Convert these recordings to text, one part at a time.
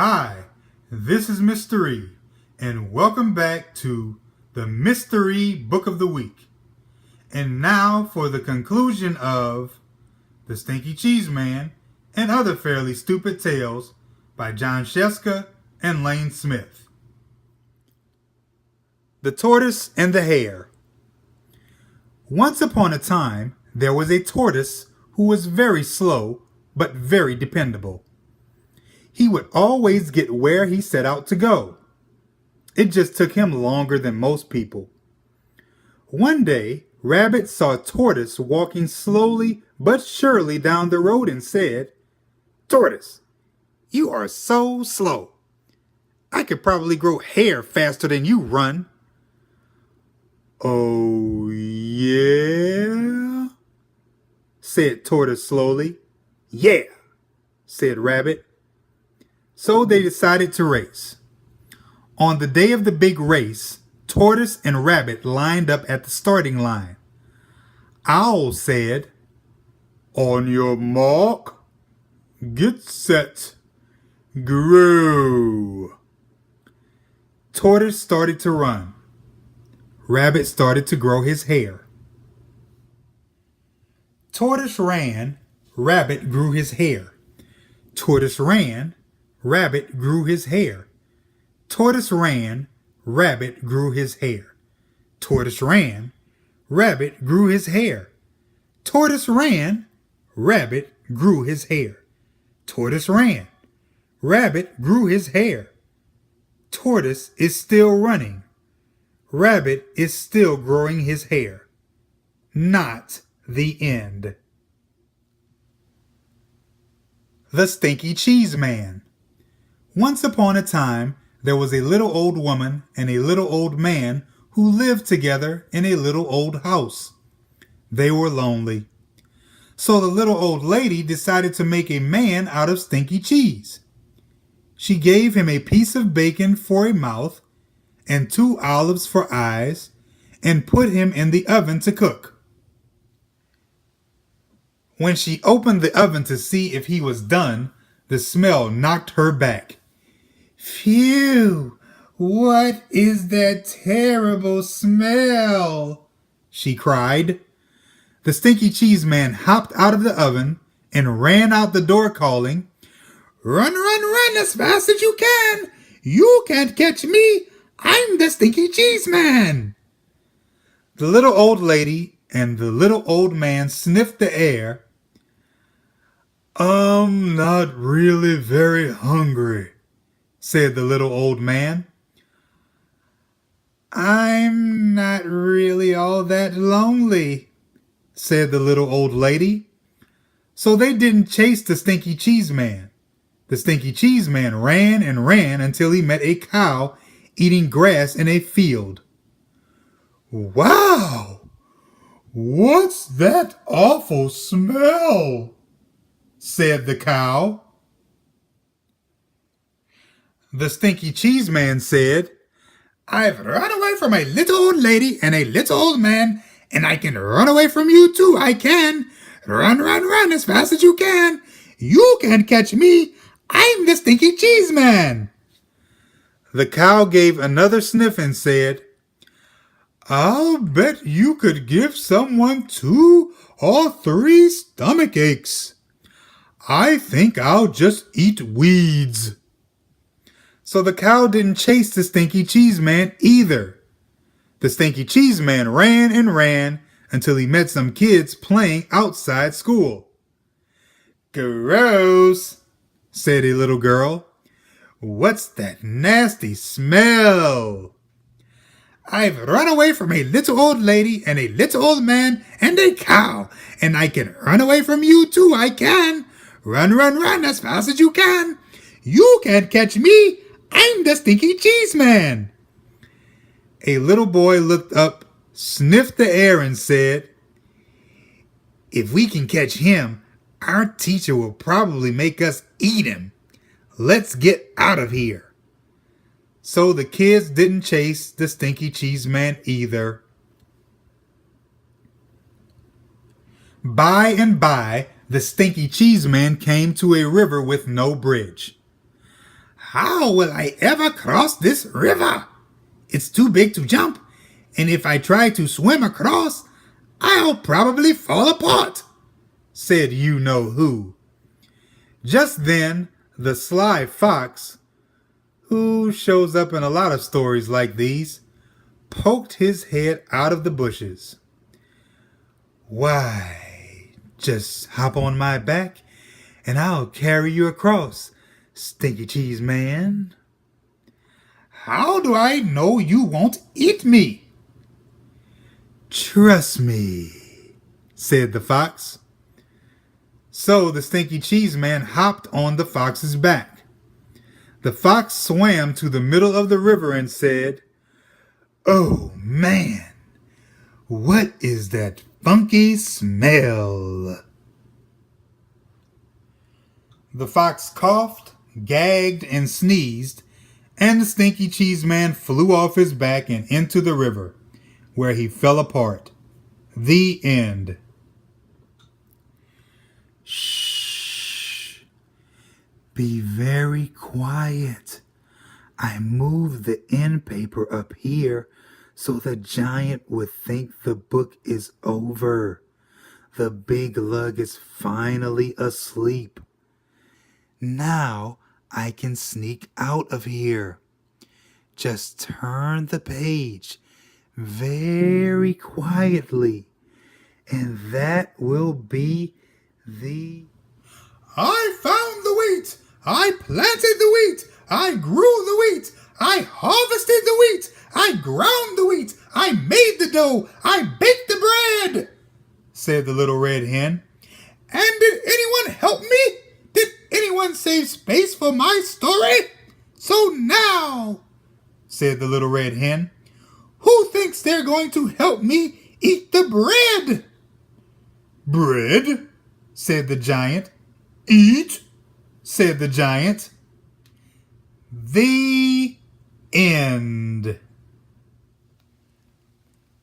Hi, this is Mystery, and welcome back to the Mystery Book of the Week. And now for the conclusion of The Stinky Cheese Man and Other Fairly Stupid Tales by John Sheska and Lane Smith. The Tortoise and the Hare. Once upon a time, there was a tortoise who was very slow, but very dependable. He would always get where he set out to go. It just took him longer than most people. One day, Rabbit saw Tortoise walking slowly but surely down the road and said, "Tortoise, you are so slow. I could probably grow hair faster than you run." "Oh, yeah?" said Tortoise slowly. "Yeah," said Rabbit. So they decided to race. On the day of the big race, Tortoise and Rabbit lined up at the starting line. Owl said, "On your mark, get set, grow." Tortoise started to run. Rabbit started to grow his hair. Tortoise ran, Rabbit grew his hair. Tortoise ran, Rabbit grew his hair. Tortoise ran, Rabbit grew his hair. Tortoise ran, Rabbit grew his hair. Tortoise ran, Rabbit grew his hair. Tortoise ran, Rabbit grew his hair. Tortoise is still running. Rabbit is still growing his hair. Not the end. The Stinky Cheese Man. Once upon a time, there was a little old woman and a little old man who lived together in a little old house. They were lonely. So the little old lady decided to make a man out of stinky cheese. She gave him a piece of bacon for a mouth and 2 olives for eyes and put him in the oven to cook. When she opened the oven to see if he was done, the smell knocked her back. "Phew! What is that terrible smell?" she cried. The Stinky Cheese Man hopped out of the oven and ran out the door calling, "Run, run, run as fast as you can! You can't catch me! I'm the Stinky Cheese Man!" The little old lady and the little old man sniffed the air. "I'm not really very hungry," said the little old man. "I'm not really all that lonely," said the little old lady. So they didn't chase the Stinky Cheese Man. The Stinky Cheese Man ran and ran until he met a cow eating grass in a field. "Wow! What's that awful smell?" said the cow. The Stinky Cheese Man said, "I've run away from a little old lady and a little old man, and I can run away from you too, I can. Run, run, run as fast as you can. You can't catch me. I'm the Stinky Cheese Man." The cow gave another sniff and said, "I'll bet you could give someone 2 or 3 stomach aches. I think I'll just eat weeds." So the cow didn't chase the Stinky Cheese Man either. The Stinky Cheese Man ran and ran until he met some kids playing outside school. "Gross," said a little girl. "What's that nasty smell?" "I've run away from a little old lady and a little old man and a cow, and I can run away from you too, I can. Run, run, run as fast as you can. You can't catch me. I'm the Stinky Cheese Man." A little boy looked up, sniffed the air, and said, "If we can catch him, our teacher will probably make us eat him. Let's get out of here." So the kids didn't chase the Stinky Cheese Man either. By and by, the Stinky Cheese Man came to a river with no bridge. How will I ever cross this river? It's too big to jump, and if I try to swim across, I'll probably fall apart, said you-know-who. Just then, the sly fox, who shows up in a lot of stories like these, poked his head out of the bushes. Why, just hop on my back and I'll carry you across, Stinky Cheese Man. How do I know you won't eat me? Trust me, said the fox. So the Stinky Cheese Man hopped on the fox's back. The fox swam to the middle of the river and said, "Oh man, what is that funky smell?" The fox coughed, gagged, and sneezed, and the Stinky Cheese Man flew off his back and into the river, where he fell apart. The end. Shh. Be very quiet. I moved the end paper up here so the giant would think the book is over. The big lug is finally asleep. Now I can sneak out of here. Just turn the page very quietly, and that will be the... I found the wheat! I planted the wheat! I grew the wheat! I harvested the wheat! I ground the wheat! I made the dough! I baked the bread! Said the little red hen. And did anyone help me? Did anyone save space for my story? So now, said the little red hen, who thinks they're going to help me eat the bread? Bread, said the giant. Eat, said the giant. The end.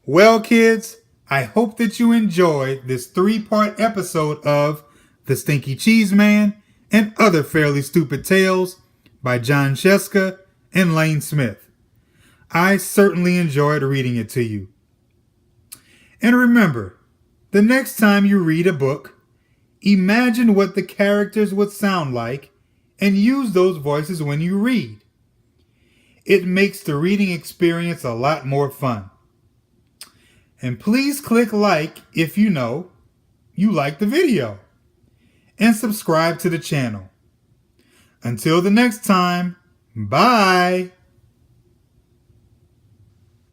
Well, kids, I hope that you enjoyed this 3-part episode of The Stinky Cheese Man and Other Fairly Stupid Tales by John Sheska and Lane Smith. I certainly enjoyed reading it to you. And remember, the next time you read a book, imagine what the characters would sound like and use those voices when you read. It makes the reading experience a lot more fun. And please click like if you know you like the video. And subscribe to the channel. Until the next time, bye!